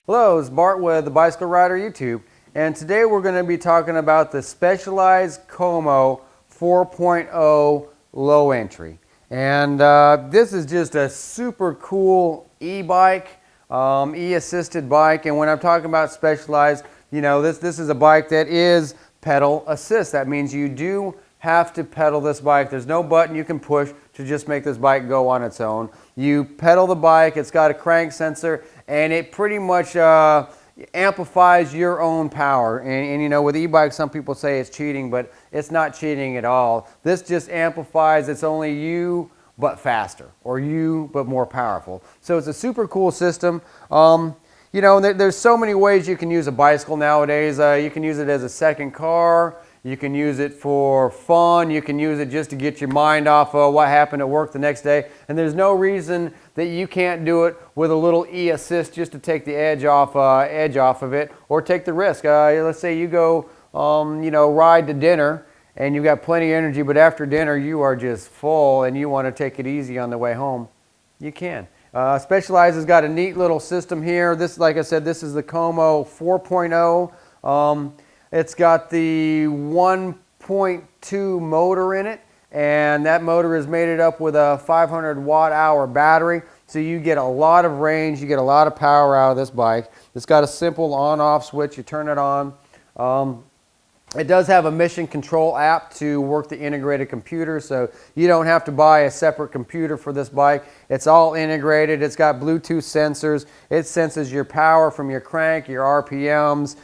Hello, it's Bart with the Bicycle Rider YouTube, and today we're going to be talking about the Specialized Como 4.0 low entry. And this is just a super cool e-bike, e-assisted bike. And when I'm talking about Specialized, you know, this is a bike that is pedal assist. That means you do have to pedal this bike. There's no button you can push to just make this bike go on its own. You pedal the bike, it's got a crank sensor, and it pretty much amplifies your own power. And you know, with e-bikes, some people say it's cheating, but it's not cheating at all. This just amplifies. It's only you, but faster, or you, but more powerful. So it's a super cool system. You know, there's so many ways you can use a bicycle nowadays. You can use it as a second car. You can use it for fun. You can use it just to get your mind off of what happened at work the next day. And there's no reason that you can't do it with a little e-assist just to take the edge off of it, or take the risk. Let's say you go, you know, ride to dinner, and you've got plenty of energy, but after dinner you are just full and you want to take it easy on the way home. You can. Specialized has got a neat little system here. This, like I said, this is the Como 4.0. It's got the 1.2 motor in it, and that motor is mated up with a 500 watt-hour battery. So you get a lot of range, you get a lot of power out of this bike. It's got a simple on-off switch. You turn it on. It does have a mission control app to work the integrated computer, so you don't have to buy a separate computer for this bike. It's all integrated. It's got Bluetooth sensors. It senses your power from your crank, your RPMs.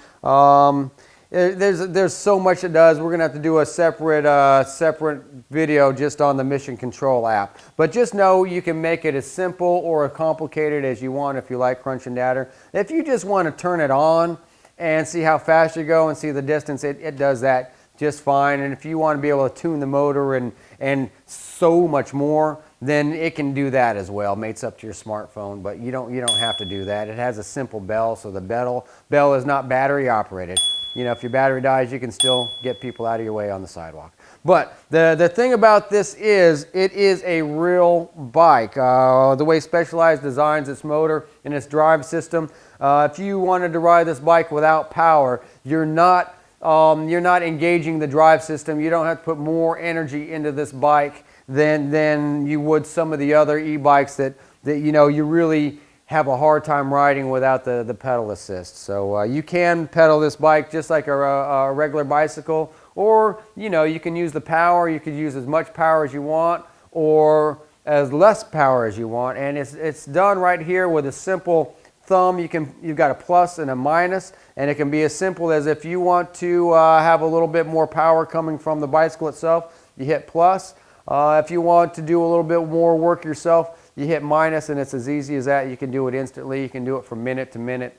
There's so much it does. We're going to have to do a separate video just on the mission control app. But just know you can make it as simple or as complicated as you want if you like crunching data. If you just want to turn it on and see how fast you go and see the distance, it does that just fine. And if you want to be able to tune the motor and so much more, then it can do that as well. Mates up to your smartphone, but you don't have to do that. It has a simple bell, so the bell is not battery operated. You know, if your battery dies, you can still get people out of your way on the sidewalk. But the thing about this is, it is a real bike. The way Specialized designs its motor and its drive system, if you wanted to ride this bike without power, you're not engaging the drive system. You don't have to put more energy into this bike than you would some of the other e-bikes that you know, you really have a hard time riding without the pedal assist. So you can pedal this bike just like a regular bicycle, or you know, you can use the power. You could use as much power as you want or as less power as you want, and it's done right here with a simple thumb. You've got a plus and a minus, and it can be as simple as, if you want to have a little bit more power coming from the bicycle itself, you hit plus. If you want to do a little bit more work yourself, you hit minus, and it's as easy as that. You can do it instantly. You can do it from minute to minute.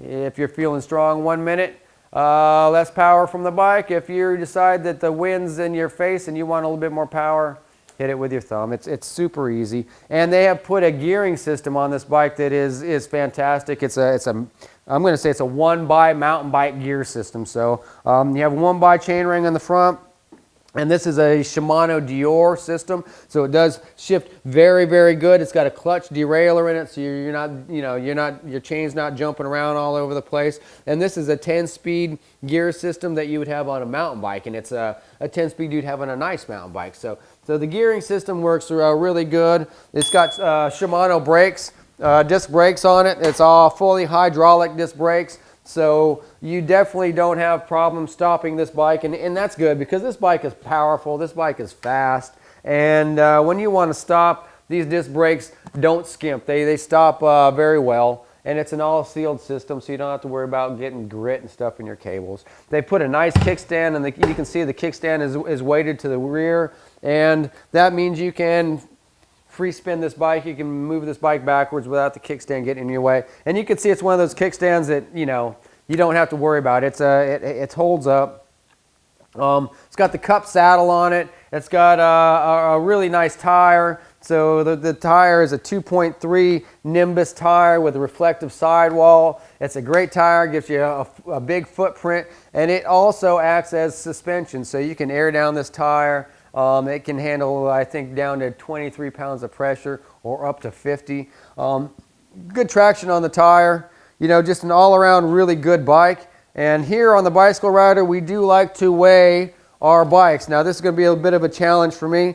If you're feeling strong 1 minute, less power from the bike. If you decide that the wind's in your face and you want a little bit more power, hit it with your thumb. It's super easy. And they have put a gearing system on this bike that is fantastic. I'm going to say it's a 1x mountain bike gear system. So you have a 1x chainring on the front. And this is a Shimano Dior system, so it does shift very, very good. It's got a clutch derailleur in it, so your chain's not jumping around all over the place. And this is a 10-speed gear system that you would have on a mountain bike, and it's a 10-speed you'd have on a nice mountain bike. So the gearing system works really good. It's got Shimano brakes, disc brakes on it. It's all fully hydraulic disc brakes. So you definitely don't have problems stopping this bike, and that's good, because this bike is powerful, this bike is fast, and when you want to stop, these disc brakes don't skimp. They stop very well, and it's an all-sealed system, so you don't have to worry about getting grit and stuff in your cables. They put a nice kickstand, and you can see the kickstand is weighted to the rear, and that means you can free spin this bike. You can move this bike backwards without the kickstand getting in your way. And you can see it's one of those kickstands that, you know, you don't have to worry about. It holds up. It's got the cup saddle on it. It's got a really nice tire. So the tire is a 2.3 Nimbus tire with a reflective sidewall. It's a great tire, gives you a big footprint, and it also acts as suspension. So you can air down this tire. It can handle, I think, down to 23 pounds of pressure, or up to 50. Good traction on the tire. you know, just an all-around really good bike. And here on the Bicycle Rider, we do like to weigh our bikes. Now this is going to be a bit of a challenge for me.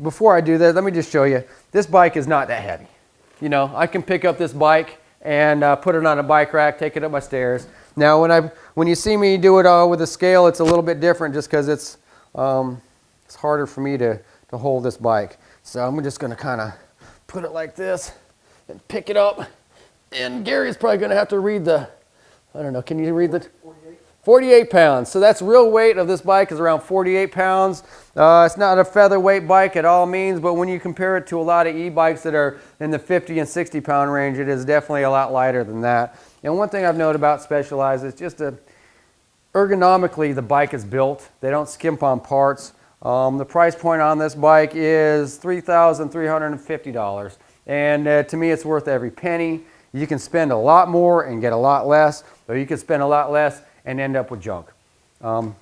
Before I do that, let me just show you. This bike is not that heavy. You know, I can pick up this bike and put it on a bike rack, take it up my stairs. Now when you see me do it with a scale, it's a little bit different just because it's harder for me to hold this bike. So I'm just going to kind of put it like this and pick it up. And Gary's probably going to have to read the, I don't know, can you read the? 48 pounds. So that's real weight of this bike is around 48 pounds. It's not a featherweight bike at all means, but when you compare it to a lot of e-bikes that are in the 50 and 60 pound range, it is definitely a lot lighter than that. And one thing I've noted about Specialized is just ergonomically the bike is built. They don't skimp on parts. The price point on this bike is $3,350. And to me, it's worth every penny. You can spend a lot more and get a lot less, or you can spend a lot less and end up with junk. And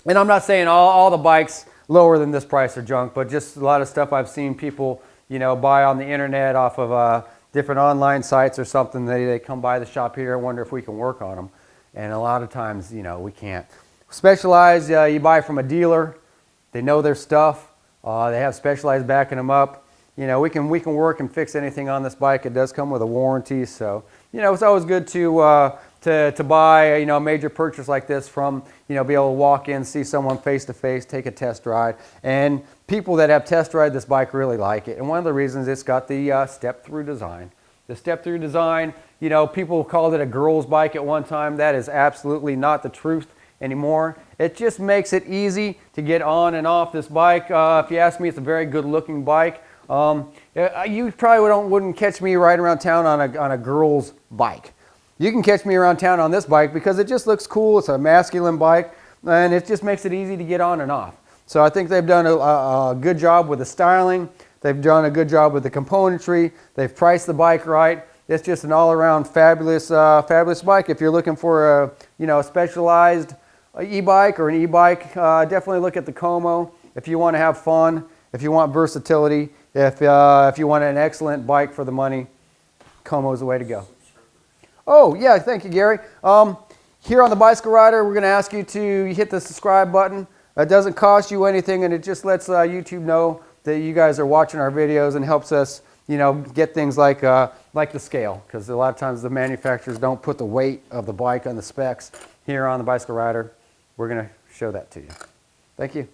I'm not saying all the bikes lower than this price are junk, but just a lot of stuff I've seen people, you know, buy on the internet off of different online sites or something. They come by the shop here and wonder if we can work on them. And a lot of times, you know, we can't. Specialized, you buy from a dealer. They know their stuff. They have Specialized backing them up. You know, we can work and fix anything on this bike. It does come with a warranty, so you know it's always good to buy, you know, a major purchase like this from, you know, be able to walk in, see someone face to face, take a test ride. And people that have test ride this bike really like it. And one of the reasons, it's got the step-through design. The step-through design, you know, people called it a girl's bike at one time. That is absolutely not the truth anymore. It just makes it easy to get on and off this bike. If you ask me, it's a very good-looking bike. You probably wouldn't catch me riding around town on a girl's bike. You can catch me around town on this bike because it just looks cool. It's a masculine bike, and it just makes it easy to get on and off. So I think they've done a good job with the styling. They've done a good job with the componentry. They've priced the bike right. It's just an all-around fabulous, fabulous bike. If you're looking for a, you know, a Specialized e-bike or an e-bike, definitely look at the Como. If you want to have fun, if you want versatility, if you want an excellent bike for the money, Como is the way to go. Oh, yeah, thank you, Gary. Here on the Bicycle Rider, we're going to ask you to hit the subscribe button. It doesn't cost you anything, and it just lets YouTube know that you guys are watching our videos and helps us, you know, get things like the scale, because a lot of times the manufacturers don't put the weight of the bike on the specs. Here on the Bicycle Rider, we're going to show that to you. Thank you.